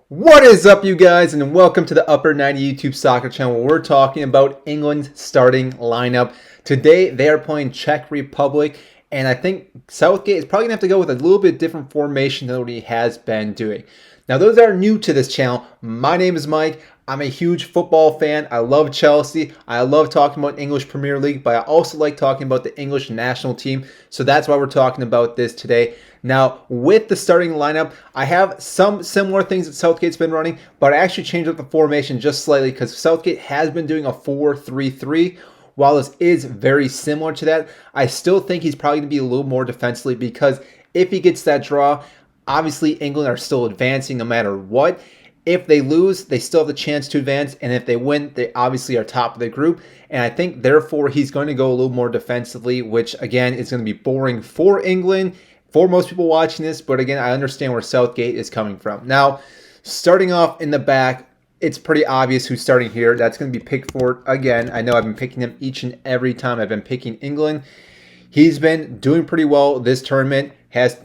What is up, you guys, and welcome to the Upper 90 YouTube Soccer channel where we're talking about England's starting lineup. Today, they are playing Czech Republic, and I think Southgate is probably going to have to go with a little bit different formation than what he has been doing. Now, those that are new to this channel, my name is Mike. I'm a huge football fan. I love Chelsea. I love talking about English Premier League, but I also like talking about the English national team. So that's why we're talking about this today. Now, with the starting lineup, I have some similar things that Southgate's been running, but I actually changed up the formation just slightly because Southgate has been doing a 4-3-3. While this is very similar to that, I still think he's probably going to be a little more defensively because if he gets that draw, obviously England are still advancing no matter what. If they lose, they still have the chance to advance, and if they win, they obviously are top of the group. And I think, therefore, he's going to go a little more defensively, which, again, is going to be boring for England, for most people watching this. But, again, I understand where Southgate is coming from. Now, starting off in the back, it's pretty obvious who's starting here. That's going to be Pickford again. I know I've been picking him each and every time I've been picking England. He's been doing pretty well this tournament, has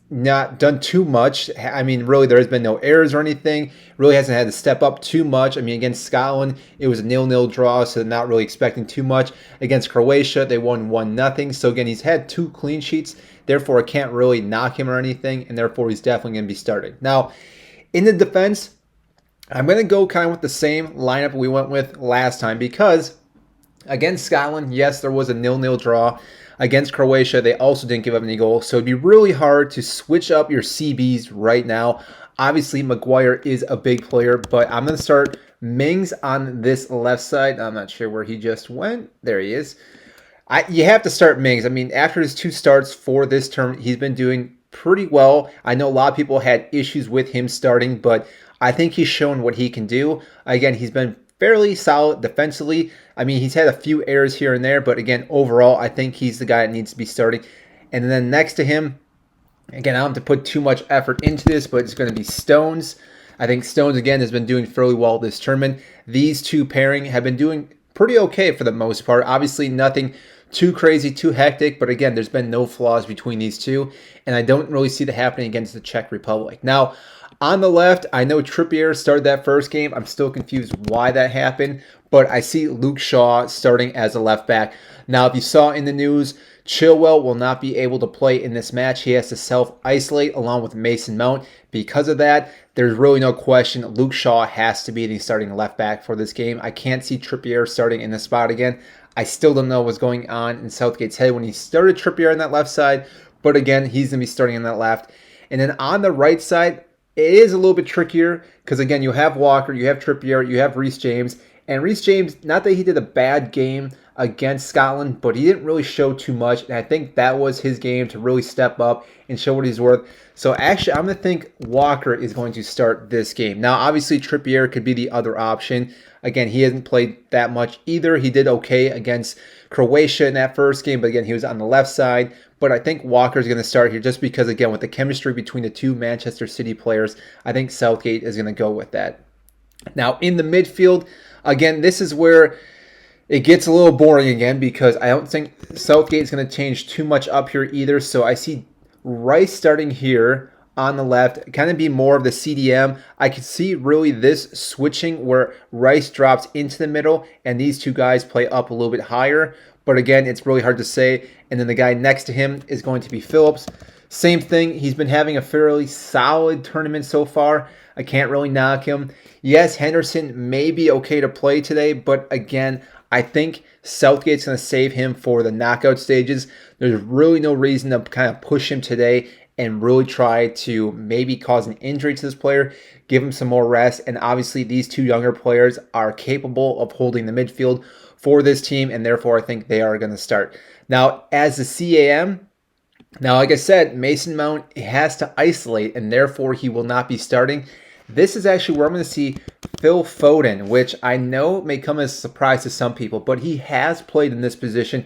not done too much. I mean, really, there has been no errors or anything. Really hasn't had to step up too much. I mean, against Scotland, it was a 0-0 draw, so not really expecting too much. Against Croatia, they won 1-0. So, again, he's had 2 clean sheets. Therefore, I can't really knock him or anything, and therefore, he's definitely going to be starting. Now, in the defense, I'm going to go kind of with the same lineup we went with last time because against Scotland, yes, there was a 0-0 draw. Against Croatia, they also didn't give up any goals. So it'd be really hard to switch up your CBs right now. Obviously, Maguire is a big player, but I'm going to start Mings on this left side. I'm not sure where he just went. There he is. You have to start Mings. I mean, after his 2 starts for this term, he's been doing pretty well. I know a lot of people had issues with him starting, but I think he's shown what he can do. Again, he's been fairly solid defensively. I mean, he's had a few errors here and there, but again, overall, I think he's the guy that needs to be starting. And then next to him, again, I don't have to put too much effort into this, but it's going to be Stones. I think Stones, again, has been doing fairly well this tournament. These two pairing have been doing pretty okay for the most part. Obviously, nothing too crazy, too hectic, but again, there's been no flaws between these two, and I don't really see that happening against the Czech Republic. Now, on the left, I know Trippier started that first game. I'm still confused why that happened, but I see Luke Shaw starting as a left back. Now, if you saw in the news, Chilwell will not be able to play in this match. He has to self-isolate along with Mason Mount. Because of that, there's really no question Luke Shaw has to be the starting left back for this game. I can't see Trippier starting in the spot again. I still don't know what's going on in Southgate's head when he started Trippier on that left side, but again, he's going to be starting on that left. And then on the right side, it is a little bit trickier because, again, you have Walker, you have Trippier, you have Reece James. And Reece James, not that he did a bad game against Scotland, but he didn't really show too much. And I think that was his game to really step up and show what he's worth. So actually, I'm going to think Walker is going to start this game. Now, obviously, Trippier could be the other option. Again, he hasn't played that much either. He did okay against Croatia in that first game, but again, he was on the left side. But I think Walker's going to start here just because, again, with the chemistry between the 2 Manchester City players, I think Southgate is going to go with that. Now, in the midfield, again, this is where it gets a little boring again because I don't think Southgate is going to change too much up here either. So I see Rice starting here on the left, kind of be more of the CDM. I can see really this switching where Rice drops into the middle and these 2 guys play up a little bit higher. But again, it's really hard to say. And then the guy next to him is going to be Phillips. Same thing. He's been having a fairly solid tournament so far. I can't really knock him. Yes, Henderson may be okay to play today, but again, I think Southgate's going to save him for the knockout stages. There's really no reason to kind of push him today and really try to maybe cause an injury to this player, give him some more rest. And obviously, these 2 younger players are capable of holding the midfield for this team, and therefore I think they are going to start. Now, as the CAM, now, like I said, Mason Mount has to isolate, and therefore he will not be starting. This is actually where I'm going to see Phil Foden, which I know may come as a surprise to some people, but he has played in this position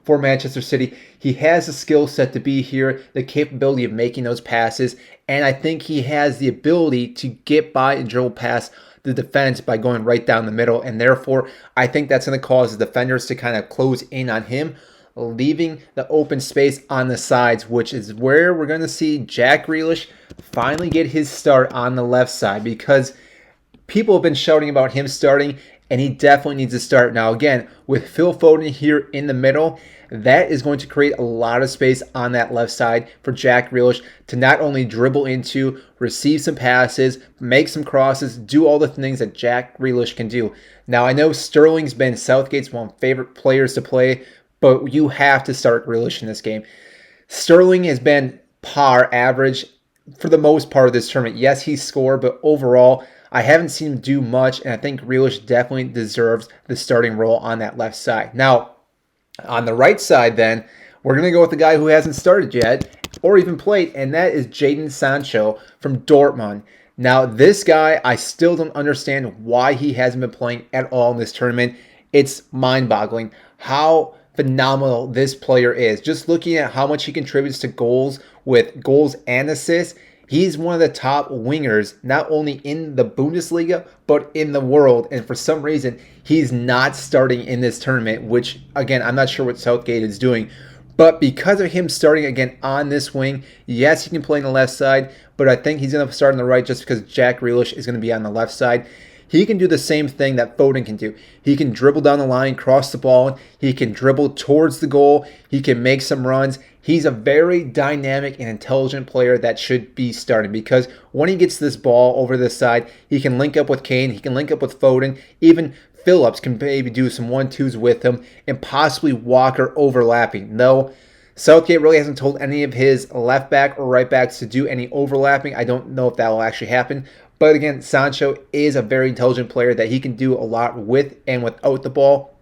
for Manchester City. He has the skill set to be here, the capability of making those passes, and I think he has the ability to get by and dribble past the defense by going right down the middle, and therefore I think that's going to cause the defenders to kind of close in on him, leaving the open space on the sides, which is where we're going to see Jack Grealish finally get his start on the left side, because people have been shouting about him starting, and he definitely needs to start. Now, again, with Phil Foden here in the middle, that is going to create a lot of space on that left side for Jack Grealish to not only dribble into, receive some passes, make some crosses, do all the things that Jack Grealish can do. Now, I know Sterling's been Southgate's one of my favorite players to play, but you have to start Grealish in this game. Sterling has been par average for the most part of this tournament. Yes, he scored, but overall, I haven't seen him do much, and I think Grealish definitely deserves the starting role on that left side. Now, on the right side then, we're going to go with the guy who hasn't started yet or even played, and that is Jadon Sancho from Dortmund. Now, this guy, I still don't understand why he hasn't been playing at all in this tournament. It's mind-boggling how phenomenal this player is. Just looking at how much he contributes to goals with goals and assists, he's one of the top wingers, not only in the Bundesliga, but in the world. And for some reason, he's not starting in this tournament, which, again, I'm not sure what Southgate is doing. But because of him starting again on this wing, yes, he can play on the left side, but I think he's going to start on the right just because Jack Grealish is going to be on the left side. He can do the same thing that Foden can do. He can dribble down the line, cross the ball. He can dribble towards the goal. He can make some runs. He's a very dynamic and intelligent player that should be starting, because when he gets this ball over this side, he can link up with Kane. He can link up with Foden. Even Phillips can maybe do some 1-2s with him, and possibly Walker overlapping. No, Southgate really hasn't told any of his left back or right backs to do any overlapping. I don't know if that will actually happen. But again, Sancho is a very intelligent player that he can do a lot with and without the ball,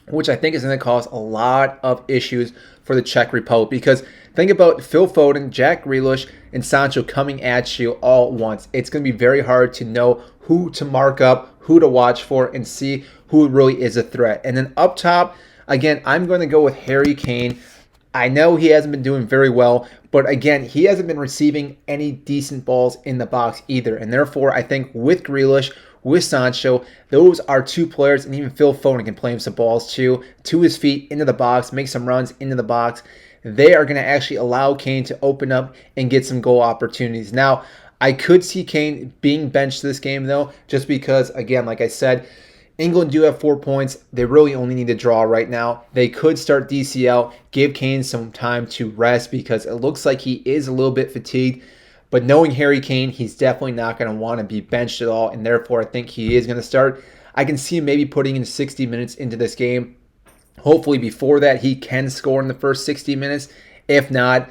which I think is going to cause a lot of issues for the Czech Republic. Because think about Phil Foden, Jack Grealish, and Sancho coming at you all at once. It's going to be very hard to know who to mark up, who to watch for, and see who really is a threat. And then up top, again, I'm going to go with Harry Kane. I know he hasn't been doing very well, but again, he hasn't been receiving any decent balls in the box either. And therefore, I think with Grealish, with Sancho, those are two players, and even Phil Foden can play him some balls too, to his feet, into the box, make some runs into the box. They are going to actually allow Kane to open up and get some goal opportunities. Now, I could see Kane being benched this game, though, just because, again, like I said, England do have 4 points. They really only need to draw right now. They could start DCL, give Kane some time to rest, because it looks like he is a little bit fatigued. But knowing Harry Kane, he's definitely not going to want to be benched at all, and therefore I think he is going to start. I can see him maybe putting in 60 minutes into this game. Hopefully before that he can score in the first 60 minutes. If not,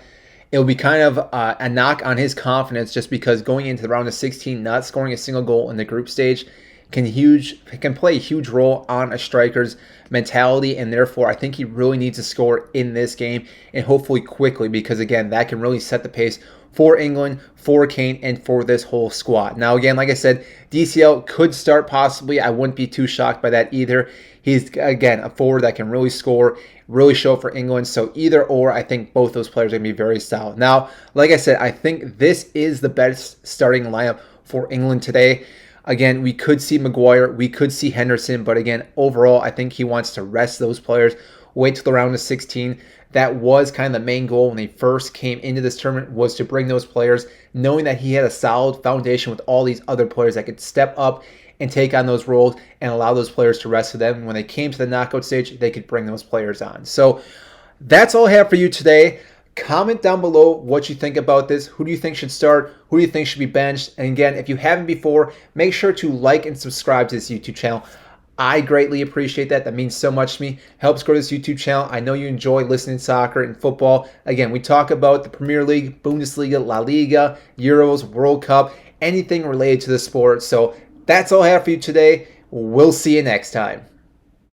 it'll be kind of a knock on his confidence, just because going into the round of 16, not scoring a single goal in the group stage can play a huge role on a striker's mentality, and therefore I think he really needs to score in this game, and hopefully quickly, because again, that can really set the pace for England, for Kane, and for this whole squad. Now again, like I said, DCL could start possibly. I wouldn't be too shocked by that either. He's, again, a forward that can really score, really show up for England. So either or, I think both those players are going to be very solid. Now, like I said, I think this is the best starting lineup for England today. Again, we could see Maguire, we could see Henderson, but again, overall, I think he wants to rest those players, wait till the round of 16. That was kind of the main goal when he first came into this tournament, was to bring those players, knowing that he had a solid foundation with all these other players that could step up and take on those roles and allow those players to rest for them. When they came to the knockout stage, they could bring those players on. So that's all I have for you today. Comment down below what you think about this. Who do you think should start? Who do you think should be benched? And again, if you haven't before, make sure to like and subscribe to this YouTube channel. I greatly appreciate that. That means so much to me. Helps grow this YouTube channel. I know you enjoy listening to soccer and football. Again, we talk about the Premier League, Bundesliga, La Liga, Euros, World Cup, anything related to the sport. So that's all I have for you today. We'll see you next time.